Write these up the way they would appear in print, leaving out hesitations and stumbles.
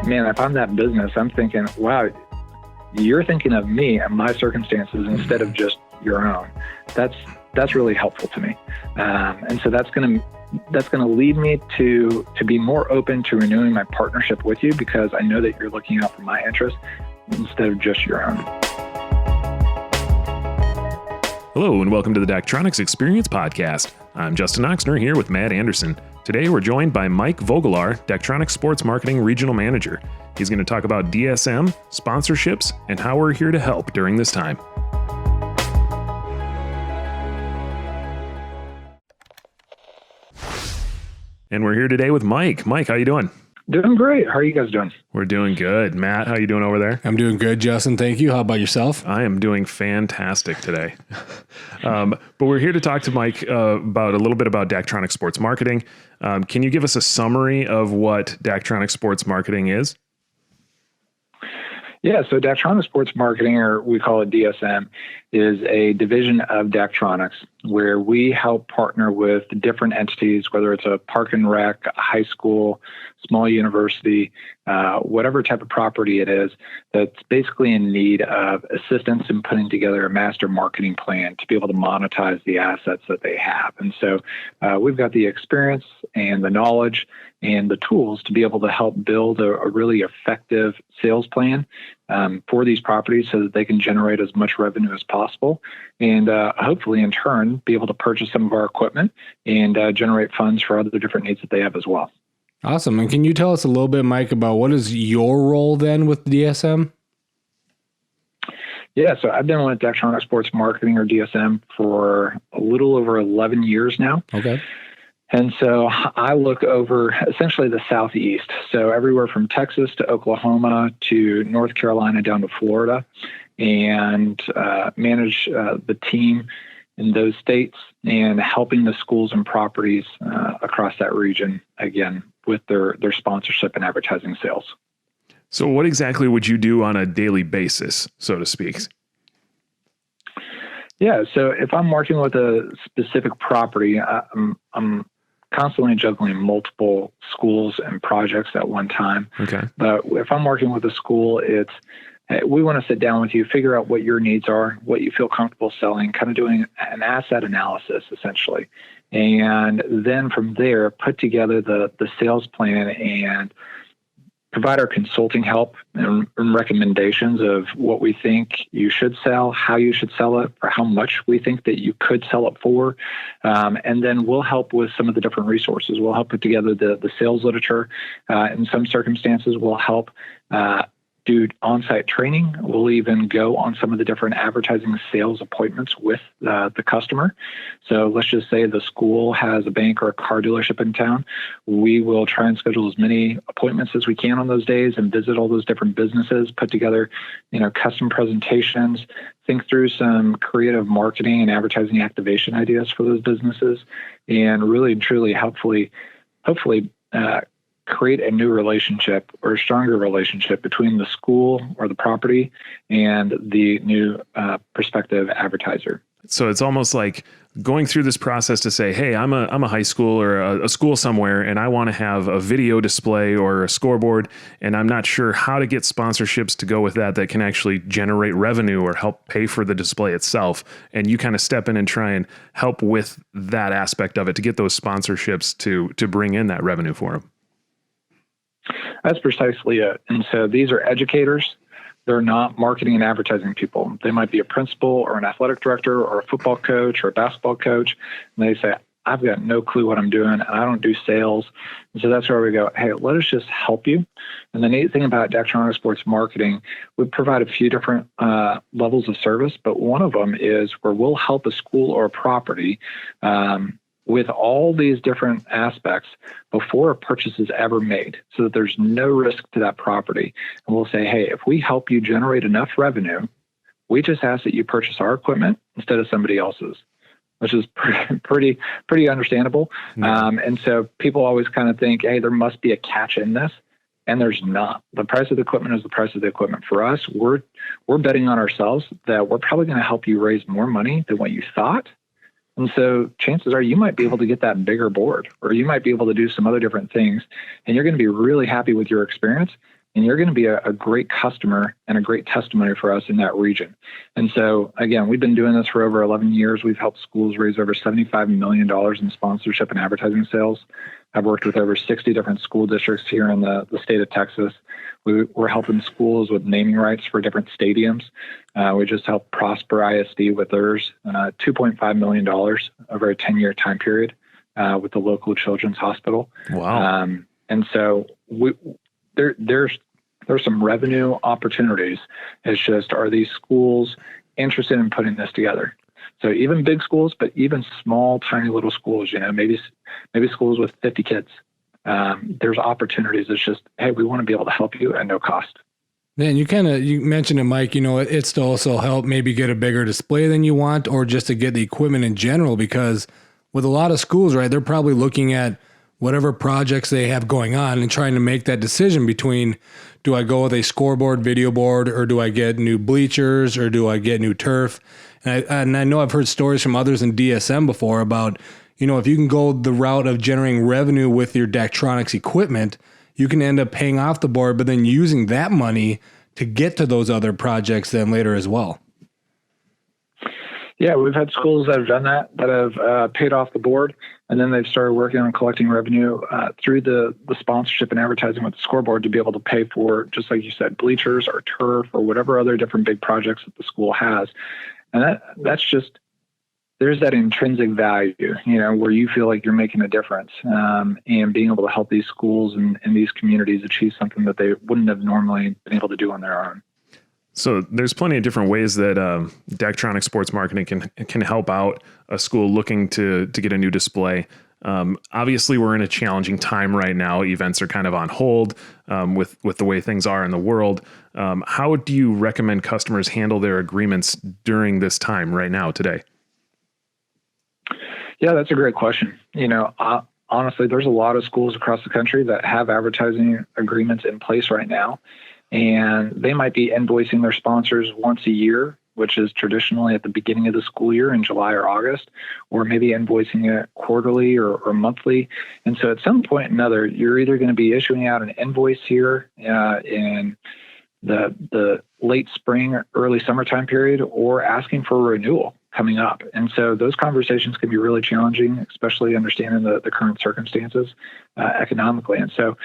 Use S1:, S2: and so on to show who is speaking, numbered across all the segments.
S1: man, if I'm that business, I'm thinking, wow, you're thinking of me and my circumstances instead of just your own. That's really helpful to me. And so that's going to lead me to be more open to renewing my partnership with you, because I know that you're looking out for my interests instead of just your own.
S2: Hello, and welcome to the Daktronics Experience Podcast. I'm Justin Oxner here with Matt Anderson. Today, we're joined by Mike Vogelaar, Daktronics Sports Marketing Regional Manager. He's going to talk about DSM, sponsorships, and how we're here to help during this time. And we're here today with Mike. Mike, how you doing?
S1: Doing great. How are you guys doing?
S2: We're doing good. Matt, how you doing over there?
S3: I'm doing good, Justin. Thank you. How about yourself?
S2: I am doing fantastic today. But we're here to talk to Mike about a little bit about Daktronics Sports Marketing. Can you give us a summary of what Daktronics Sports Marketing is?
S1: Yeah, so Daktronics Sports Marketing, or we call it DSM, is a division of Daktronics where we help partner with different entities, whether it's a park and rec, a high school, small university, whatever type of property it is, that's basically in need of assistance in putting together a master marketing plan to be able to monetize the assets that they have. And so we've got the experience and the knowledge and the tools to be able to help build a really effective sales plan for these properties so that they can generate as much revenue as possible and hopefully in turn be able to purchase some of our equipment and generate funds for other different needs that they have as well.
S3: Awesome. And can you tell us a little bit, Mike, about what is your role then with DSM?
S1: Yeah, so I've been with Daktronics Sports Marketing, or DSM, for a little over 11 years now.
S3: Okay.
S1: And so I look over essentially the Southeast. So everywhere from Texas to Oklahoma to North Carolina down to Florida, and manage the team in those states and helping the schools and properties across that region, again, with their sponsorship and advertising sales.
S2: So what exactly would you do on a daily basis, so to speak?
S1: Yeah, so if I'm working with a specific property, I'm constantly juggling multiple schools and projects at one time.
S2: Okay.
S1: But if I'm working with a school, it's we want to sit down with you, figure out what your needs are, what you feel comfortable selling, kind of doing an asset analysis, essentially. And then from there, put together the sales plan and provide our consulting help and recommendations of what we think you should sell, how you should sell it, or how much we think that you could sell it for. And then we'll help with some of the different resources. We'll help put together the sales literature. In some circumstances, we'll help do on-site training. We'll even go on some of the different advertising sales appointments with the customer. So let's just say the school has a bank or a car dealership in town. We will try and schedule as many appointments as we can on those days and visit all those different businesses, put together, custom presentations, think through some creative marketing and advertising activation ideas for those businesses, and really and truly, hopefully, create a new relationship or a stronger relationship between the school or the property and the new prospective advertiser.
S2: So it's almost like going through this process to say, hey, I'm a high school or a school somewhere, and I want to have a video display or a scoreboard, and I'm not sure how to get sponsorships to go with that can actually generate revenue or help pay for the display itself. And you kind of step in and try and help with that aspect of it to get those sponsorships to bring in that revenue for them.
S1: That's precisely it. And so these are educators. They're not marketing and advertising people. They might be a principal or an athletic director or a football coach or a basketball coach. And they say, I've got no clue what I'm doing. I don't do sales. And so that's where we go, hey, let us just help you. And the neat thing about Daktronics Sports Marketing, we provide a few different levels of service, but one of them is where we'll help a school or a property with all these different aspects before a purchase is ever made, so that there's no risk to that property. And we'll say, hey, if we help you generate enough revenue, we just ask that you purchase our equipment instead of somebody else's, which is pretty understandable. Mm-hmm. And so people always kind of think, hey, there must be a catch in this. And there's not. The price of the equipment is the price of the equipment. For us, we're betting on ourselves that we're probably going to help you raise more money than what you thought. And so chances are you might be able to get that bigger board, or you might be able to do some other different things, and you're going to be really happy with your experience. and you're going to be a great customer and a great testimony for us in that region. And so, again, we've been doing this for over 11 years. We've helped schools raise over $75 million in sponsorship and advertising sales. I've worked with over 60 different school districts here in the state of Texas. We're helping schools with naming rights for different stadiums. We just helped Prosper ISD with theirs, $2.5 million over a 10-year time period with the local children's hospital.
S2: Wow.
S1: And so there's some revenue opportunities. It's just, are these schools interested in putting this together? So even big schools, but even small, tiny little schools, maybe schools with 50 kids. There's opportunities. It's just, hey, we want to be able to help you at no cost.
S3: Man, you mentioned it, Mike, it's to also help maybe get a bigger display than you want, or just to get the equipment in general, because with a lot of schools, right, they're probably looking at whatever projects they have going on and trying to make that decision between, do I go with a scoreboard, video board, or do I get new bleachers, or do I get new turf? And I know I've heard stories from others in DSM before about, if you can go the route of generating revenue with your Daktronics equipment, you can end up paying off the board, but then using that money to get to those other projects then later as well.
S1: Yeah, we've had schools that have done that have paid off the board, and then they've started working on collecting revenue through the sponsorship and advertising with the scoreboard to be able to pay for, just like you said, bleachers or turf or whatever other different big projects that the school has. And that's just, there's that intrinsic value, where you feel like you're making a difference, and being able to help these schools and these communities achieve something that they wouldn't have normally been able to do on their own.
S2: So there's plenty of different ways that Daktronics Sports Marketing can help out a school looking to get a new display. Obviously, we're in a challenging time right now. Events are kind of on hold with the way things are in the world. How do you recommend customers handle their agreements during this time right now, today?
S1: Yeah, that's a great question. Honestly, there's a lot of schools across the country that have advertising agreements in place right now, and they might be invoicing their sponsors once a year, which is traditionally at the beginning of the school year in July or August, or maybe invoicing it quarterly or monthly. And so at some point or another, you're either going to be issuing out an invoice here in the late spring or early summertime period, or asking for a renewal coming up. And so those conversations can be really challenging, especially understanding the current circumstances economically. And so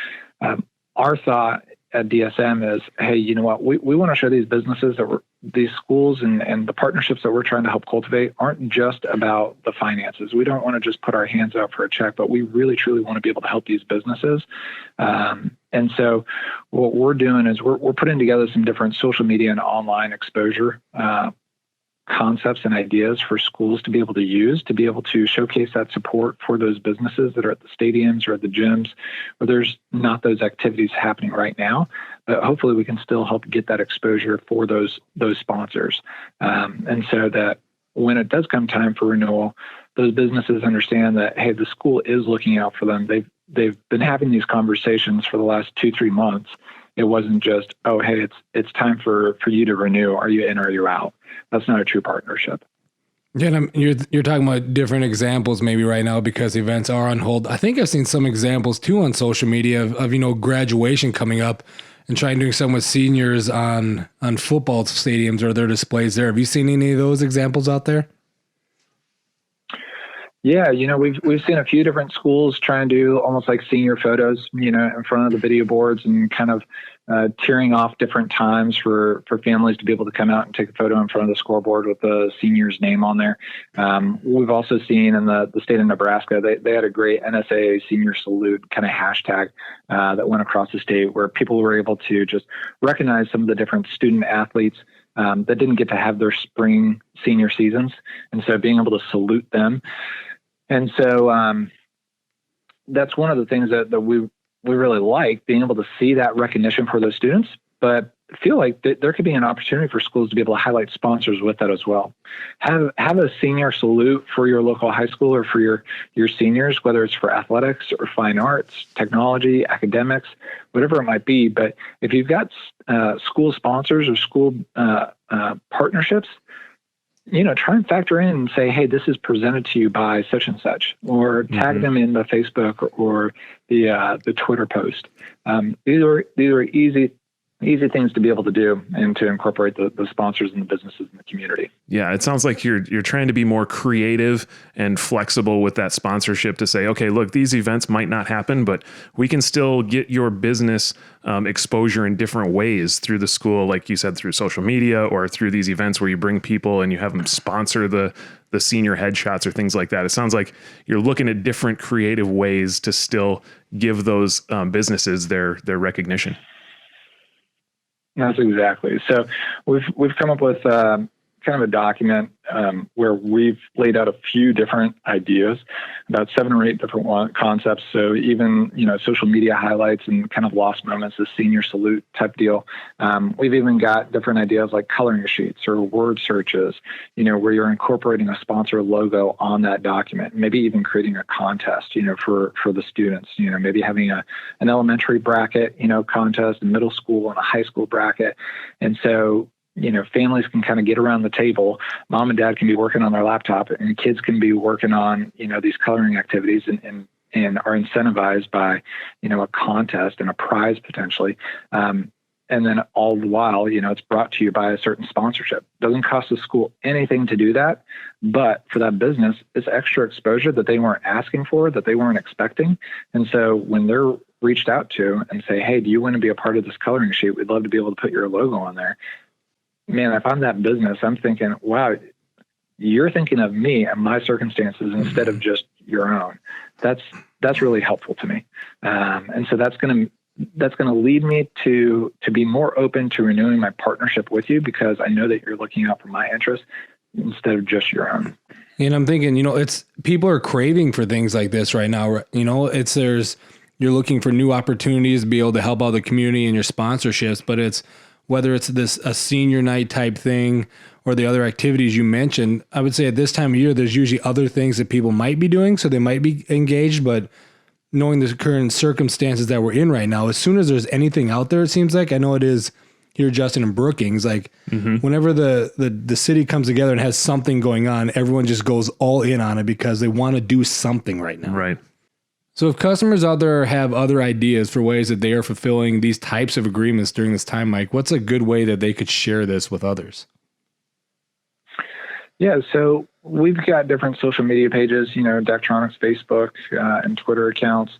S1: our thought at DSM is, hey, you know what? We want to show these businesses these schools and the partnerships that we're trying to help cultivate aren't just about the finances. We don't want to just put our hands out for a check, but we really, truly want to be able to help these businesses. And so what we're doing is we're putting together some different social media and online exposure concepts and ideas for schools to be able to use, to be able to showcase that support for those businesses that are at the stadiums or at the gyms, where there's not those activities happening right now. But hopefully we can still help get that exposure for those sponsors. And so that when it does come time for renewal, those businesses understand that, hey, the school is looking out for them. They've been having these conversations for the last 2-3 months. It wasn't just, oh, hey, it's time for you to renew. Are you in or are you out? That's not a true partnership.
S3: Yeah, and you're talking about different examples maybe right now because events are on hold. I think I've seen some examples too on social media of graduation coming up and trying to do some with seniors on football stadiums or their displays there. Have you seen any of those examples out there?
S1: Yeah, we've seen a few different schools try and do almost like senior photos, in front of the video boards, and kind of tearing off different times for families to be able to come out and take a photo in front of the scoreboard with the senior's name on there. We've also seen in the state of Nebraska, they had a great NSAA senior salute kind of hashtag that went across the state, where people were able to just recognize some of the different student athletes that didn't get to have their spring senior seasons. And so being able to salute them. And so that's one of the things that we really like, being able to see that recognition for those students, but feel like there could be an opportunity for schools to be able to highlight sponsors with that as well. Have a senior salute for your local high school or for your seniors, whether it's for athletics or fine arts, technology, academics, whatever it might be. But if you've got school sponsors or school partnerships, try and factor in and say, hey, this is presented to you by such and such, or tag them in the Facebook or the Twitter post. These are easy easy things to be able to do and to incorporate the sponsors and the businesses in the community.
S2: Yeah, it sounds like you're trying to be more creative and flexible with that sponsorship to say, okay, look, these events might not happen, but we can still get your business exposure in different ways through the school, like you said, through social media or through these events where you bring people and you have them sponsor the senior headshots or things like that. It sounds like you're looking at different creative ways to still give those businesses their recognition.
S1: That's exactly. So we've come up with kind of a document where we've laid out a few different ideas, about 7 or 8 different concepts. So even, social media highlights and kind of lost moments, the senior salute type deal. We've even got different ideas like coloring sheets or word searches, where you're incorporating a sponsor logo on that document, maybe even creating a contest, for the students, maybe having an elementary bracket, contest, a middle school and a high school bracket. And so families can kind of get around the table. Mom and dad can be working on their laptop and kids can be working on, these coloring activities and are incentivized by, a contest and a prize potentially. And then all the while, it's brought to you by a certain sponsorship. Doesn't cost the school anything to do that, but for that business, it's extra exposure that they weren't asking for, that they weren't expecting. And so when they're reached out to and say, hey, do you want to be a part of this coloring sheet? We'd love to be able to put your logo on there. Man, if I'm that business, I'm thinking, wow, you're thinking of me and my circumstances instead of just your own. That's really helpful to me. And so that's going to lead me to be more open to renewing my partnership with you, because I know that you're looking out for my interests instead of just your own.
S3: And I'm thinking, it's people are craving for things like this right now. You're looking for new opportunities to be able to help out the community and your sponsorships, but it's whether it's a senior night type thing or the other activities you mentioned. I would say at this time of year, there's usually other things that people might be doing, so they might be engaged, but knowing the current circumstances that we're in right now, as soon as there's anything out there, it seems like, I know it is here, Justin and Brookings, like whenever the city comes together and has something going on, everyone just goes all in on it because they want to do something right now.
S2: Right.
S3: So if customers out there have other ideas for ways that they are fulfilling these types of agreements during this time, Mike, what's a good way that they could share this with others?
S1: Yeah, so we've got different social media pages, Daktronics Facebook and Twitter accounts.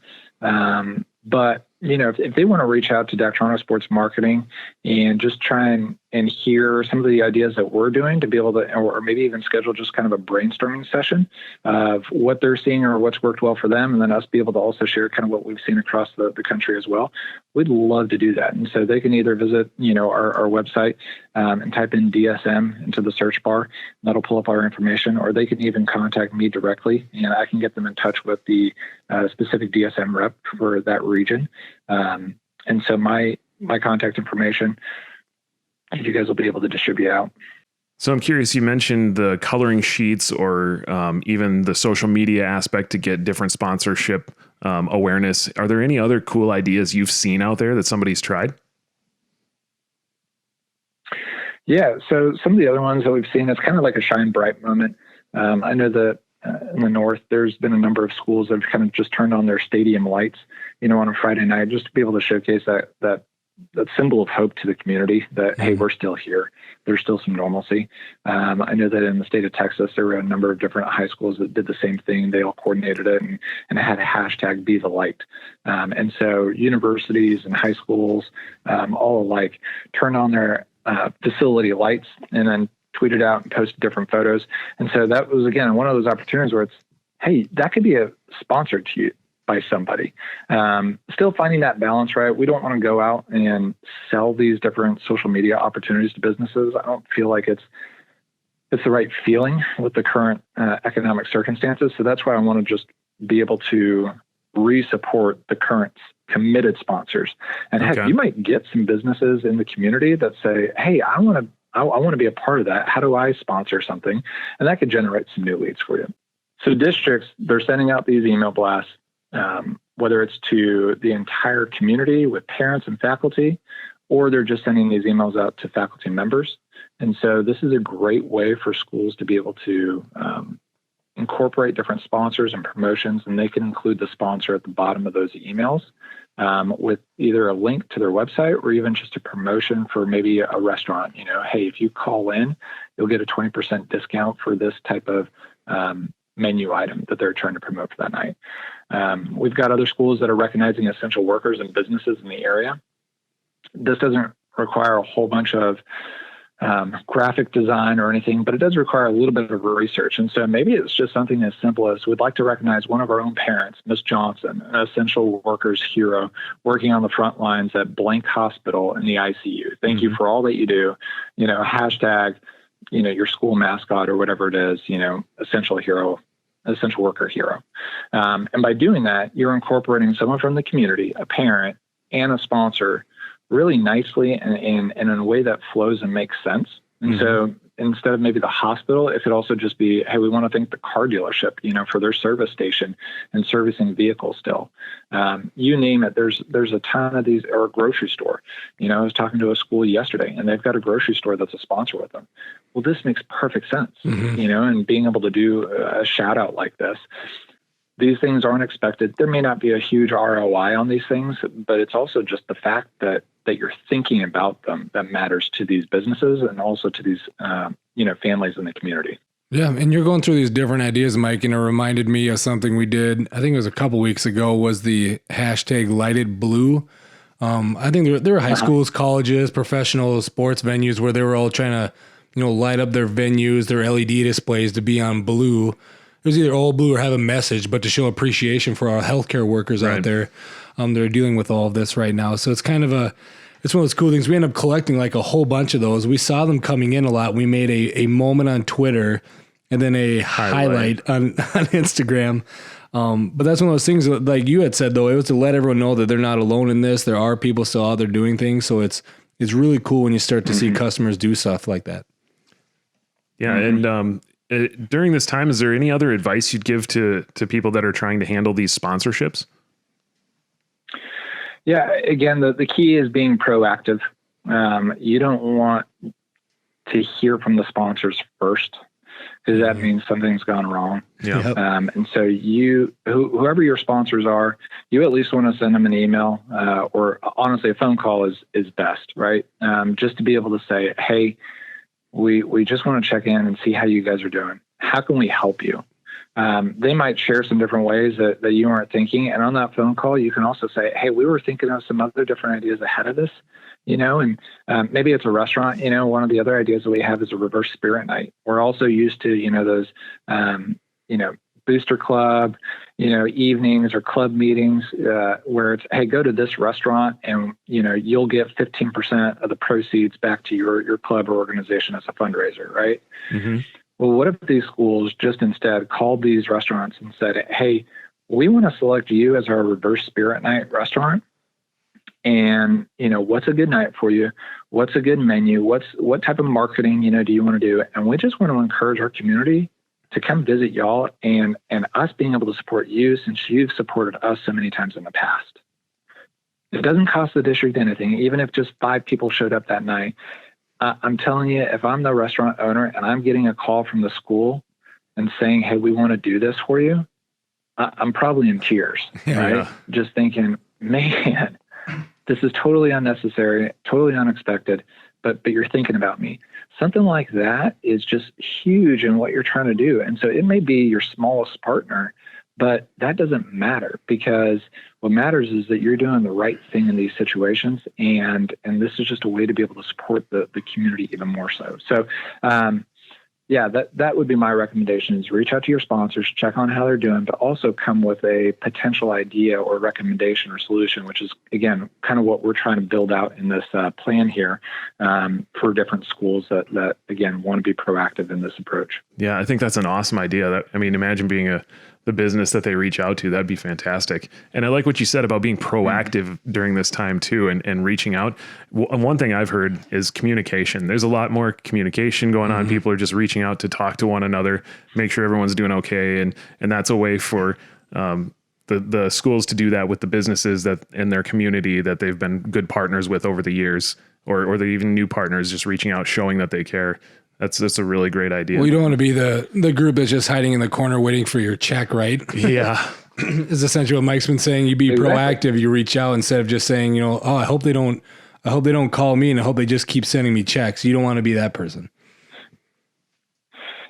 S1: But, if they want to reach out to Daktronics Sports Marketing and just try and hear some of the ideas that we're doing to be able to, or maybe even schedule just kind of a brainstorming session of what they're seeing or what's worked well for them, and then us be able to also share kind of what we've seen across the country as well, we'd love to do that. And so they can either visit, our website and type in DSM into the search bar. That'll pull up our information, or they can even contact me directly, and I can get them in touch with the specific DSM rep for that region. And so my contact information, you guys will be able to distribute out.
S2: So I'm curious, you mentioned the coloring sheets or even the social media aspect to get different sponsorship awareness. Are there any other cool ideas you've seen out there that somebody's tried?
S1: Yeah, so some of the other ones that we've seen, it's kind of like a shine bright moment. I know that in the north, there's been a number of schools that have kind of just turned on their stadium lights, on a Friday night, just to be able to showcase that symbol of hope to the community that, hey, we're still here. There's still some normalcy. I know that in the state of Texas, there were a number of different high schools that did the same thing. They all coordinated it and it had a hashtag Be the Light. And so universities and high schools, all alike, turned on their facility lights and then tweeted out and posted different photos. And so that was, again, one of those opportunities where it's, hey, that could be sponsored to you by somebody. Still finding that balance, right? We don't want to go out and sell these different social media opportunities to businesses. I don't feel like it's the right feeling with the current economic circumstances. So that's why I want to just be able to re-support the current committed sponsors. And heck, you might get some businesses in the community that say, hey, I want to be a part of that. How do I sponsor something? And that could generate some new leads for you. So districts, they're sending out these email blasts, whether it's to the entire community with parents and faculty, or they're just sending these emails out to faculty members. And so this is a great way for schools to be able to incorporate different sponsors and promotions, and they can include the sponsor at the bottom of those emails with either a link to their website or even just a promotion for maybe a restaurant. Hey, if you call in, you'll get a 20% discount for this type of menu item that they're trying to promote for that night. We've got other schools that are recognizing essential workers and businesses in the area. This doesn't require a whole bunch of graphic design or anything, but it does require a little bit of research. And so maybe it's just something as simple as we'd like to recognize one of our own parents, Miss Johnson, an essential workers hero working on the front lines at blank hospital in the ICU. Thank you for all that you do. Hashtag, your school mascot or whatever it is, essential worker hero. And by doing that, you're incorporating someone from the community, a parent and a sponsor, really nicely and in a way that flows and makes sense. And so instead of maybe the hospital, it could also just be, hey, we want to thank the car dealership, for their service station and servicing vehicles still. You name it, there's a ton of these, or a grocery store. I was talking to a school yesterday and they've got a grocery store that's a sponsor with them. Well, this makes perfect sense, and being able to do a shout out like this. These things aren't expected. There may not be a huge ROI on these things, but it's also just the fact that you're thinking about them that matters to these businesses and also to these, families in the community.
S3: Yeah. And you're going through these different ideas, Mike, and it reminded me of something we did, I think it was a couple weeks ago, was the hashtag Lighted Blue. I think there were high schools, colleges, professional sports venues where they were all trying to, light up their venues, their LED displays to be on blue. It was either all blue or have a message, but to show appreciation for our healthcare workers out there. They're dealing with all of this right now. So it's kind of it's one of those cool things. We end up collecting like a whole bunch of those. We saw them coming in a lot. We made a moment on Twitter and then a highlight on Instagram. But that's one of those things that, like you had said, though, it was to let everyone know that they're not alone in this. There are people still out there doing things. So it's really cool when you start to see customers do stuff like that.
S2: Yeah. And, during this time, is there any other advice you'd give to people that are trying to handle these sponsorships?
S1: Yeah, again, the key is being proactive. You don't want to hear from the sponsors first, because that means something's gone wrong.
S2: Yeah.
S1: And so whoever your sponsors are, you at least want to send them an email, or honestly, a phone call is best, right? Just to be able to say, hey, we just want to check in and see how you guys are doing. How can we help you? They might share some different ways that you aren't thinking. And on that phone call, you can also say, hey, we were thinking of some other different ideas ahead of this, and maybe it's a restaurant. One of the other ideas that we have is a reverse spirit night. We're also used to, those, booster club, evenings or club meetings where it's, hey, go to this restaurant and, you'll get 15% of the proceeds back to your club or organization as a fundraiser, right? Mm-hmm. Well, what if these schools just instead called these restaurants and said, hey, we want to select you as our reverse spirit night restaurant. And, what's a good night for you? What's a good menu? What type of marketing, do you want to do? And we just want to encourage our community to come visit y'all and us being able to support you since you've supported us so many times in the past. It doesn't cost the district anything, even if just 5 people showed up that night. I'm telling you, if I'm the restaurant owner and I'm getting a call from the school and saying, hey, we want to do this for you, I'm probably in tears, right? Yeah. Just thinking, man, this is totally unnecessary, totally unexpected, but you're thinking about me. Something like that is just huge in what you're trying to do. And so it may be your smallest partner, but that doesn't matter, because what matters is that you're doing the right thing in these situations. And this is just a way to be able to support the community even more so. So, that would be my recommendation, is reach out to your sponsors, check on how they're doing, but also come with a potential idea or recommendation or solution, which is, again, kind of what we're trying to build out in this plan here for different schools that, again, want to be proactive in this approach.
S2: Yeah, I think that's an awesome idea. Imagine being the business that they reach out to. That'd be fantastic. And I like what you said about being proactive during this time too, and reaching out. One thing I've heard is communication. There's a lot more communication going on. People are just reaching out to talk to one another, make sure everyone's doing okay. And that's a way for the schools to do that with the businesses that in their community that they've been good partners with over the years, or they're even new partners, just reaching out, showing that they care. That's a really great idea.
S3: Well, you don't want to be the group that's just hiding in the corner waiting for your check, right?
S2: Yeah.
S3: is essentially what Mike's been saying. You be proactive, you reach out instead of just saying, oh, I hope they don't call me and I hope they just keep sending me checks. You don't want to be that person.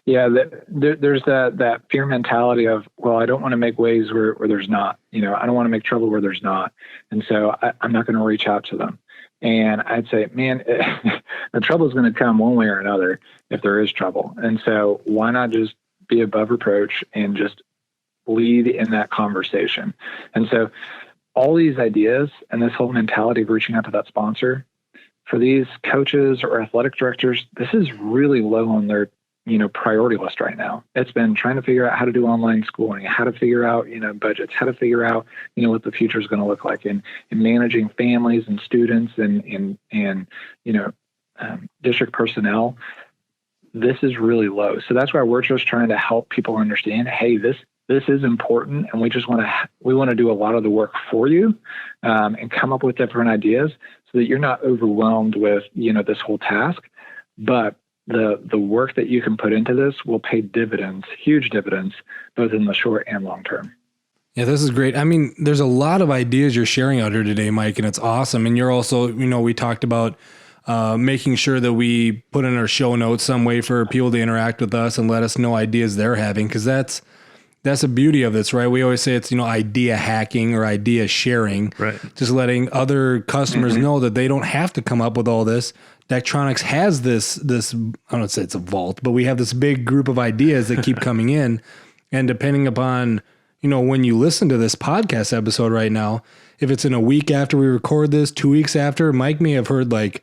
S1: Yeah, there's that fear mentality of, well, I don't want to make waves where there's not, I don't want to make trouble where there's not. And so I'm not going to reach out to them. And I'd say, man, the trouble is going to come one way or another if there is trouble. And so why not just be above reproach and just lead in that conversation? And so all these ideas and this whole mentality of reaching out to that sponsor, for these coaches or athletic directors, this is really low on their priority list right now. It's been trying to figure out how to do online schooling, how to figure out, budgets, how to figure out, what the future is going to look like, and managing families and students and district personnel. This is really low. So that's why we're just trying to help people understand, hey, this is important, and we want to do a lot of the work for you, and come up with different ideas so that you're not overwhelmed with, this whole task, but the work that you can put into this will pay dividends, huge dividends, both in the short and long term.
S3: Yeah, this is great. I mean, there's a lot of ideas you're sharing out here today, Mike, and it's awesome. And you're also, we talked about making sure that we put in our show notes some way for people to interact with us and let us know ideas they're having, because that's the beauty of this, right? We always say it's, idea hacking or idea sharing,
S2: right?
S3: Just letting other customers know that they don't have to come up with all this. Daktronics has this, I don't say it's a vault, but we have this big group of ideas that keep coming in. And depending upon, when you listen to this podcast episode right now, if it's in a week after we record this, 2 weeks after, Mike may have heard like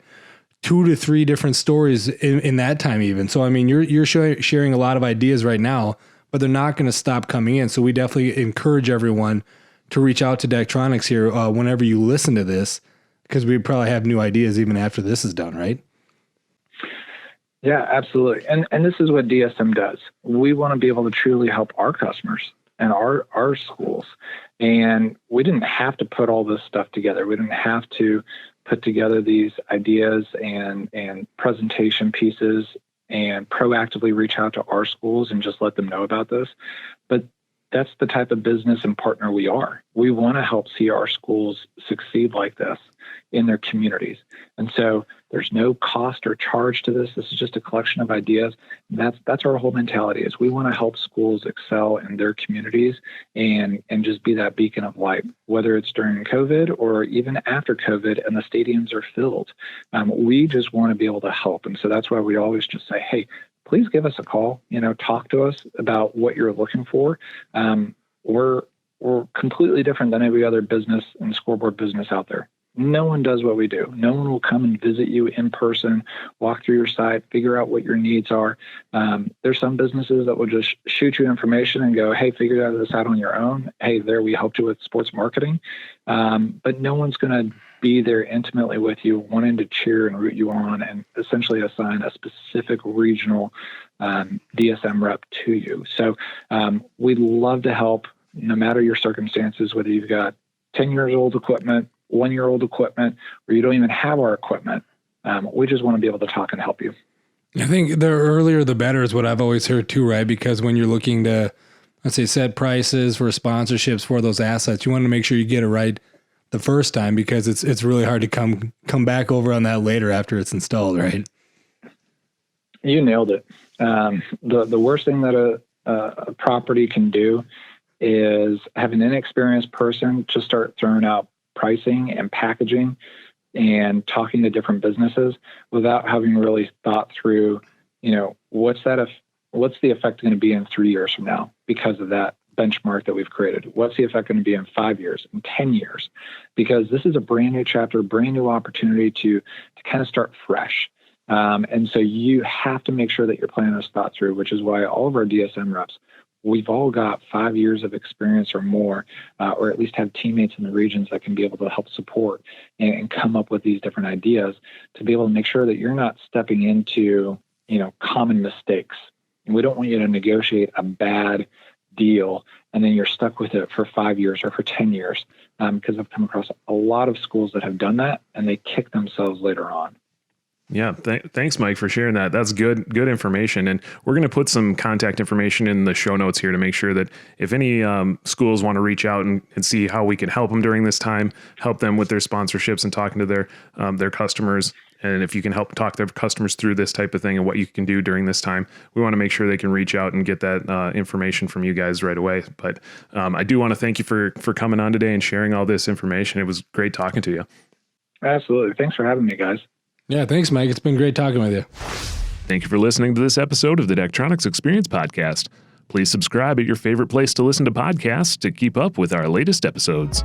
S3: 2 to 3 different stories in that time even. So, I mean, you're sharing a lot of ideas right now, but they're not going to stop coming in. So we definitely encourage everyone to reach out to Daktronics here whenever you listen to this, because we probably have new ideas even after this is done, right?
S1: Yeah, absolutely. And this is what DSM does. We want to be able to truly help our customers and our schools. And we didn't have to put all this stuff together. We didn't have to put together these ideas and presentation pieces and proactively reach out to our schools and just let them know about this. But that's the type of business and partner we are. We want to help see our schools succeed like this in their communities. And so there's no cost or charge to this. This is just a collection of ideas. And that's our whole mentality, is we want to help schools excel in their communities and just be that beacon of light, whether it's during COVID or even after COVID and the stadiums are filled. We just want to be able to help. And so that's why we always just say, hey, please give us a call, talk to us about what you're looking for. We're completely different than every other business and scoreboard business out there. No one does what we do. No one will come and visit you in person, walk through your site, figure out what your needs are. There's some businesses that will just shoot you information and go, hey, figure this out on your own. Hey, there, we helped you with sports marketing. But no one's going to be there intimately with you, wanting to cheer and root you on and essentially assign a specific regional DSM rep to you. So we'd love to help no matter your circumstances, whether you've got 10 years old equipment, 1-year-old equipment, or you don't even have our equipment. We just want to be able to talk and help you.
S3: I think the earlier the better is what I've always heard too, right? Because when you're looking to, let's say, set prices for sponsorships for those assets, you want to make sure you get it right the first time, because it's really hard to come back over on that later after it's installed, right?
S1: You nailed it. The worst thing that a property can do is have an inexperienced person just start throwing out pricing and packaging and talking to different businesses without having really thought through, what's the effect going to be in 3 years from now because of that benchmark that we've created? What's the effect going to be in 5 years, in 10 years? Because this is a brand new chapter, brand new opportunity to kind of start fresh. And so you have to make sure that your plan is thought through, which is why all of our DSM reps, we've all got 5 years of experience or more, or at least have teammates in the regions that can be able to help support and come up with these different ideas to be able to make sure that you're not stepping into, common mistakes. And we don't want you to negotiate a bad deal and then you're stuck with it for 5 years or for 10 years. Because I've come across a lot of schools that have done that and they kick themselves later on.
S2: Yeah, thanks, Mike, for sharing that. That's good information. And we're going to put some contact information in the show notes here to make sure that if any schools want to reach out and see how we can help them during this time, help them with their sponsorships and talking to their customers. And if you can help talk their customers through this type of thing and what you can do during this time, we want to make sure they can reach out and get that information from you guys right away. But I do want to thank you for coming on today and sharing all this information. It was great talking to you.
S1: Absolutely. Thanks for having me, guys.
S3: Yeah, thanks, Mike. It's been great talking with you.
S2: Thank you for listening to this episode of the Daktronics Experience Podcast. Please subscribe at your favorite place to listen to podcasts to keep up with our latest episodes.